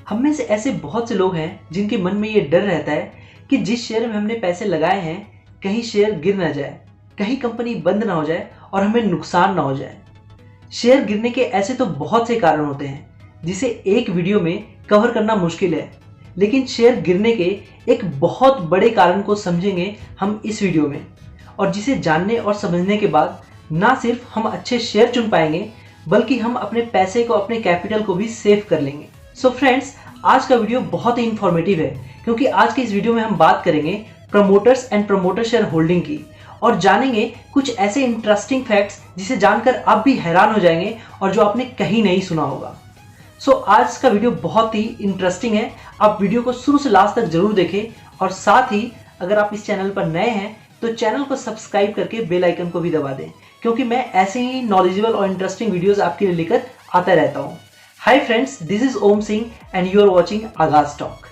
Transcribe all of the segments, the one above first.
हम में से ऐसे बहुत से लोग हैं जिनके मन में ये डर रहता है कि जिस शेयर में हमने पैसे लगाए हैं कहीं शेयर गिर ना जाए, कहीं कंपनी बंद ना हो जाए और हमें नुकसान ना हो जाए। शेयर गिरने के ऐसे तो बहुत से कारण होते हैं जिसे एक वीडियो में कवर करना मुश्किल है, लेकिन शेयर गिरने के एक बहुत बड़े कारण को समझेंगे हम इस वीडियो में, और जिसे जानने और समझने के बाद ना सिर्फ हम अच्छे शेयर चुन पाएंगे बल्कि हम अपने पैसे को, अपने कैपिटल को भी सेव कर लेंगे। सो फ्रेंड्स, आज का वीडियो बहुत ही इंफॉर्मेटिव है क्योंकि आज के इस वीडियो में हम बात करेंगे promoters and promoter share holding की और जानेंगे कुछ ऐसे इंटरेस्टिंग फैक्ट्स जिसे जानकर आप भी हैरान हो जाएंगे और जो आपने कहीं नहीं सुना होगा। सो आज का वीडियो बहुत ही इंटरेस्टिंग है, आप वीडियो को शुरू से लास्ट तक जरूर देखें और साथ ही अगर आप इस चैनल पर नए हैं तो चैनल को सब्सक्राइब करके बेल आइकन को भी दबा दें क्योंकि मैं ऐसे ही नॉलेजेबल और इंटरेस्टिंग वीडियोस आपके लिए लेकर आता रहता हूँ। Hi friends, this is Om Singh and you are watching Aagaz Talk.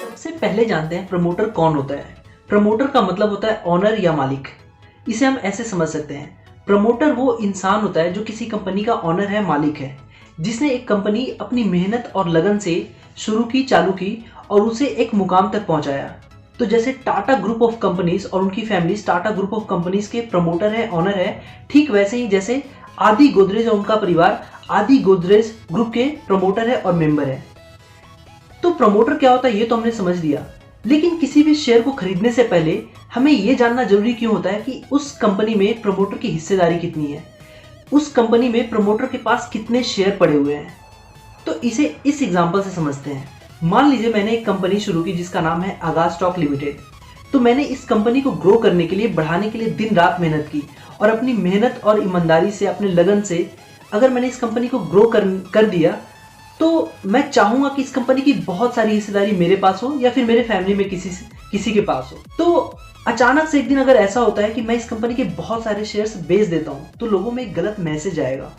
सबसे पहले जानते हैं प्रमोटर कौन होता है। प्रमोटर का मतलब होता है ऑनर या मालिक। इसे हम ऐसे समझ सकते हैं, प्रमोटर वो इंसान होता है जो किसी कंपनी का ऑनर है, मालिक है, जिसने एक कंपनी अपनी मेहनत और लगन से शुरू की, चालू की और उसे एक मुकाम तक पहुंचाया। तो जैसे टाटा ग्रुप ऑफ कंपनीज और उनकी families Tata group of companies के प्रमोटर है, ऑनर है, ठीक वैसे ही जैसे आदि गोदरेज और उनका परिवार आदि गोदरेज ग्रुप के प्रमोटर है और मेंबर है। तो प्रमोटर क्या होता है ये तो हमने समझ लिया, लेकिन किसी भी शेयर को खरीदने से पहले हमें यह जानना जरूरी क्यों होता है कि उस कंपनी में प्रमोटर की हिस्सेदारी कितनी है, उस कंपनी में प्रमोटर के पास कितने शेयर पड़े हुए हैं। तो इसे इस एग्जांपल से समझते हैं। मान लीजिए मैंने एक कंपनी शुरू की जिसका नाम है आगाज स्टॉक लिमिटेड। तो मैंने इस कंपनी को ग्रो करने के लिए, बढ़ाने के लिए दिन रात मेहनत की और अपनी मेहनत और ईमानदारी से, अपने लगन से अगर मैंने इस कंपनी को ग्रो कर दिया तो मैं चाहूंगा कि इस कंपनी की बहुत सारी हिस्सेदारी मेरे पास हो या फिर मेरे फैमिली में किसी के पास हो। तो अचानक से एक दिन अगर ऐसा होता है कि मैं इस कंपनी के बहुत सारे शेयर्स बेच देता हूं तो लोगों में एक गलत मैसेज आएगा।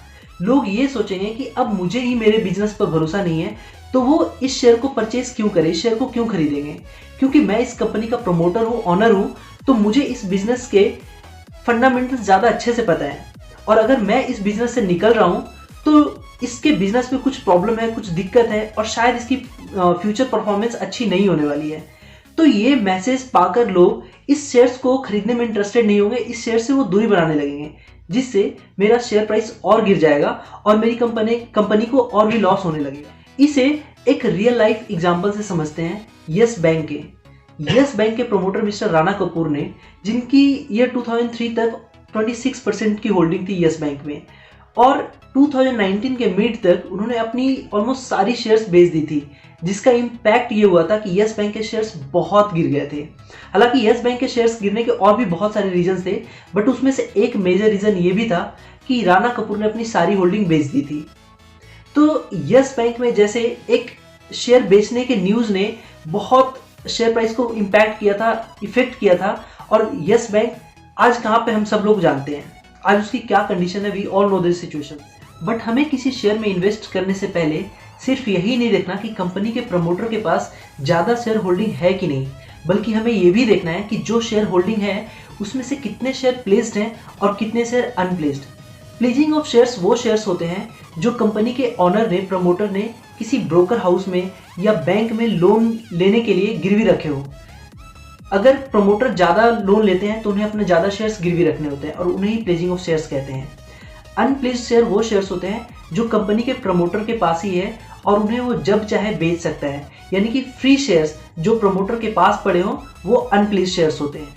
लोग ये सोचेंगे कि अब मुझे ही मेरे बिजनेस पर भरोसा नहीं है तो वो इस शेयर को परचेज क्यों करें, इस शेयर को क्यों खरीदेंगे। क्योंकि मैं इस कंपनी का प्रमोटर हूँ, ऑनर हूँ, तो मुझे इस बिजनेस के फंडामेंटल्स ज़्यादा अच्छे से पता है और अगर मैं इस बिजनेस से निकल रहा हूँ तो इसके बिजनेस में कुछ प्रॉब्लम है, कुछ दिक्कत है और शायद इसकी फ्यूचर परफॉर्मेंस अच्छी नहीं होने वाली है। तो ये मैसेज पाकर लोग इस शेयर्स को खरीदने में इंटरेस्टेड नहीं होंगे, इस शेयर से वो दूरी बनाने लगेंगे, जिससे मेरा शेयर प्राइस और गिर जाएगा और मेरी कंपनी को और भी लॉस होने लगेगा। इसे एक रियल लाइफ एग्जांपल से समझते हैं यस बैंक के। यस बैंक के प्रमोटर मिस्टर राणा कपूर ने, जिनकी ईयर 2003 तक 26% की होल्डिंग थी यस बैंक में और 2019 के मिड तक उन्होंने अपनी ऑलमोस्ट सारी शेयर्स बेच दी थी, जिसका इम्पैक्ट ये हुआ था कि यस बैंक के शेयर्स बहुत गिर गए थे। हालांकि यस बैंक के शेयर्स गिरने के और भी बहुत सारे रीजन थे, बट उसमें से एक मेजर रीजन ये भी था कि राणा कपूर ने अपनी सारी होल्डिंग बेच दी थी। तो यस बैंक में जैसे एक शेयर बेचने के न्यूज ने बहुत शेयर प्राइस को इम्पैक्ट किया था, इफेक्ट किया था और यस बैंक आज कहाँ पे हम सब लोग जानते हैं, आज उसकी क्या कंडीशन है, we all know this situation. But हमें किसी शेयर में इन्वेस्ट करने से पहले सिर्फ यही नहीं देखना कि कंपनी के प्रमोटर के पास ज़्यादा शेयर होल्डिंग है कि नहीं, बल्कि हमें ये भी देखना है कि जो शेयर होल्डिंग है उसमें से कितने शेयर प्लेस्ड हैं और कितने share unplaced. Pledging of shares वो शेयर्स होते हैं जो कंपनी के ऑनर ने, प्रमोटर ने किसी ब्रोकर हाउस में या बैंक में लोन लेने के लिए गिरवी रखे हो। अगर प्रमोटर ज़्यादा लोन लेते हैं तो उन्हें अपने ज़्यादा शेयर्स गिरवी रखने होते हैं और उन्हें ही प्लेजिंग ऑफ शेयर्स कहते हैं। अनप्लेस्ड शेयर वो शेयर्स होते हैं जो कंपनी के प्रमोटर के पास ही है और उन्हें वो जब चाहे बेच सकता है, यानी कि फ्री शेयर्स जो प्रमोटर के पास पड़े हों वो अनप्लेस्ड शेयर्स होते हैं।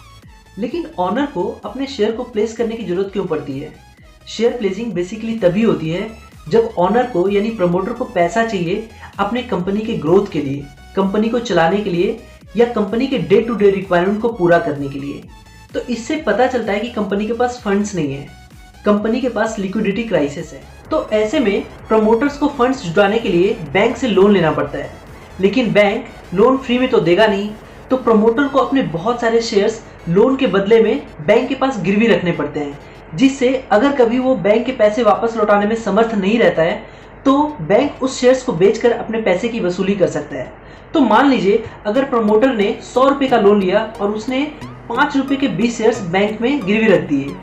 लेकिन ऑनर को अपने शेयर को प्लेस करने की जरूरत क्यों पड़ती है? शेयर प्लेसिंग बेसिकली तभी होती है जब ऑनर को यानी प्रमोटर को पैसा चाहिए अपने कंपनी के ग्रोथ के लिए, कंपनी को चलाने के लिए या कंपनी के डे टू डे रिक्वायरमेंट को पूरा करने के लिए। तो इससे पता चलता है कि कंपनी के पास फंड्स नहीं है, कंपनी के पास लिक्विडिटी क्राइसिस है। तो ऐसे में प्रमोटर्स को फंड्स जुटाने के लिए बैंक से लोन लेना पड़ता है, लेकिन बैंक लोन फ्री में तो देगा नहीं, तो प्रमोटर को अपने बहुत सारे शेयर्स लोन के बदले में बैंक के पास गिरवी रखने पड़ते हैं, जिससे अगर कभी वो बैंक के पैसे वापस लौटाने में समर्थ नहीं रहता है तो बैंक उस शेयर्स को बेचकर अपने पैसे की वसूली कर सकता है। तो मान लीजिए अगर प्रमोटर ने 100 रुपए का लोन लिया और उसने 5 रुपए के 20 शेयर्स बैंक में गिरवी रख दिए,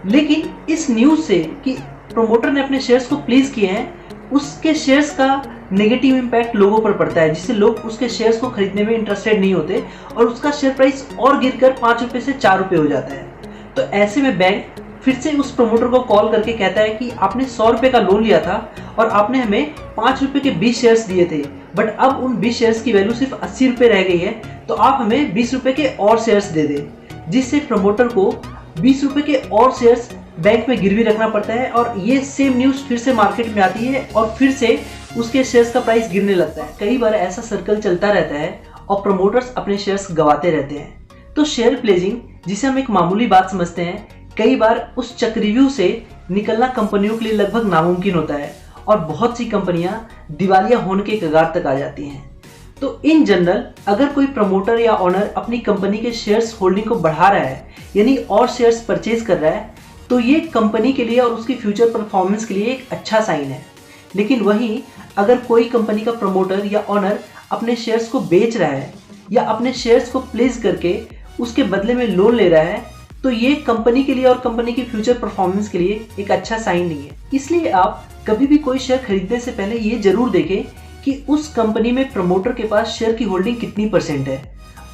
लेकिन इस न्यूज से कि प्रमोटर ने अपने शेयर्स को प्लीज किए हैं, उसके शेयर्स का नेगेटिव इम्पैक्ट लोगों पर पड़ता है, जिससे लोग उसके शेयर्स को खरीदने में इंटरेस्टेड नहीं होते और उसका शेयर प्राइस और गिरकर 5 रुपए से 4 रुपए हो जाता है। तो ऐसे में बैंक फिर से उस प्रमोटर को कॉल करके कहता है कि आपने 100 रुपए का लोन लिया था और आपने हमें 5 रुपए के 20 शेयर्स दिए थे, बट अब उन 20 शेयर्स की वैल्यू सिर्फ 80 रुपए रह गई है, तो आप हमें 20 रुपए के और शेयर्स दे दें। जिससे प्रमोटर को 20 रुपए के और शेयर्स बैंक में गिरवी रखना पड़ता है और ये सेम न्यूज फिर से मार्केट में आती है और फिर से उसके शेयर्स का प्राइस गिरने लगता है। कई बार ऐसा सर्कल चलता रहता है और प्रमोटर्स अपने शेयर्स गंवाते रहते हैं। तो शेयर प्लेजिंग, जिसे हम एक मामूली बात समझते हैं, कई बार उस चक्रव्यूह से निकलना कंपनियों के लिए लगभग नामुमकिन होता है और बहुत सी कंपनियां दिवालिया होने के कगार तक आ जाती हैं। तो इन जनरल अगर कोई प्रमोटर या ओनर अपनी कंपनी के शेयर्स होल्डिंग को बढ़ा रहा है, यानी और शेयर्स परचेज कर रहा है, तो ये कंपनी के लिए और उसकी फ्यूचर परफॉर्मेंस के लिए एक अच्छा साइन है। लेकिन वहीं अगर कोई कंपनी का प्रमोटर या ओनर अपने शेयर्स को बेच रहा है या अपने शेयर्स को प्लेस करके उसके बदले में लोन ले रहा है, तो ये कंपनी के लिए और कंपनी की फ्यूचर परफॉर्मेंस के लिए एक अच्छा साइन नहीं है। इसलिए आप कभी भी कोई शेयर खरीदने से पहले ये जरूर देखें कि उस कंपनी में प्रमोटर के पास शेयर की होल्डिंग कितनी % है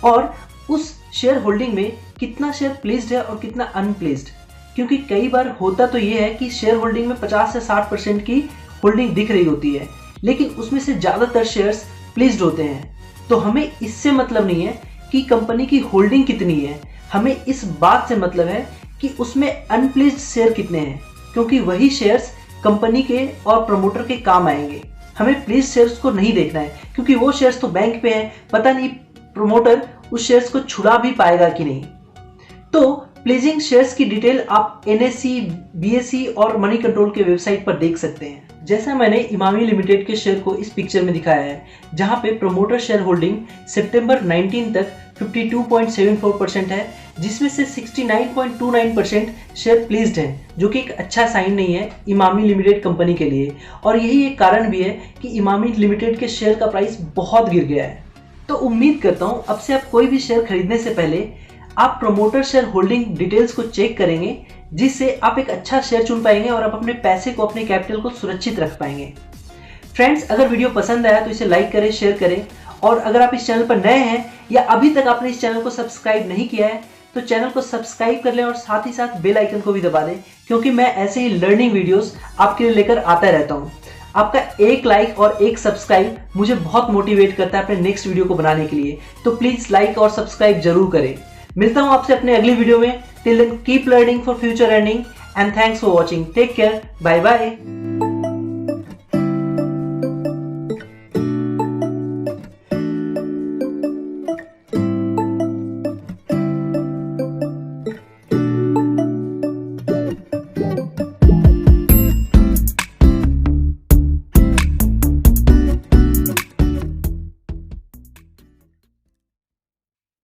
और उस शेयर होल्डिंग में कितना शेयर प्लेस्ड है और कितना अनप्लेस्ड। क्योंकि कई बार होता तो ये है कि शेयर होल्डिंग में 50 से 60% की होल्डिंग दिख रही होती है, लेकिन उसमें से ज़्यादातर शेयर्स प्लेस्ड होते हैं। तो हमें इससे मतलब नहीं है कि कंपनी की होल्डिंग कितनी है, हमें इस बात से मतलब है कि उसमें अनप्लेस्ड शेयर कितने हैं, क्योंकि वही शेयर्स कंपनी के और प्रमोटर के काम आएंगे। हमें प्लेस्ड शेयर्स को नहीं देखना है, क्योंकि वो शेयर्स तो बैंक पे हैं, पता नहीं प्रमोटर उस शेयर्स को छुड़ा भी पाएगा कि नहीं। तो प्लेजिंग शेयर्स की डिटेल आप NSE, BSE और मनी कंट्रोल के वेबसाइट पर देख सकते हैं। जैसा मैंने इमामी लिमिटेड के शेयर को इस पिक्चर में दिखाया है, जहां पे प्रमोटर शेयर होल्डिंग सितंबर 19 तक 52.74% है, जिसमें से 69.29% शेयर प्लेस्ड हैं, जो कि एक अच्छा साइन नहीं है इमामी लिमिटेड कंपनी के लिए। और यही एक कारण भी है कि इमामी लिमिटेड के शेयर का प्राइस बहुत गिर गया है। तो उम्मीद करता हूं अब से आप कोई भी शेयर खरीदने से पहले आप प्रमोटर शेयर होल्डिंग डिटेल्स को चेक करेंगे, जिससे आप एक अच्छा शेयर चुन पाएंगे और आप अपने पैसे को, अपने कैपिटल को सुरक्षित रख पाएंगे। फ्रेंड्स, अगर वीडियो पसंद आया तो इसे लाइक करें, शेयर करें, और अगर आप इस चैनल पर नए हैं या अभी तक आपने इस चैनल को सब्सक्राइब नहीं किया है तो चैनल को सब्सक्राइब कर लें और साथ ही साथ बेल आइकन को भी दबा दें, क्योंकि मैं ऐसे ही लर्निंग वीडियोस आपके लिए लेकर आता रहता हूं। आपका एक लाइक और एक सब्सक्राइब मुझे बहुत मोटिवेट करता है अपने नेक्स्ट वीडियो को बनाने के लिए, तो प्लीज लाइक और सब्सक्राइब जरूर करें। मिलता हूं आपसे अपने अगली वीडियो में। Till then keep learning for future earning and thanks for watching. Take care, bye bye.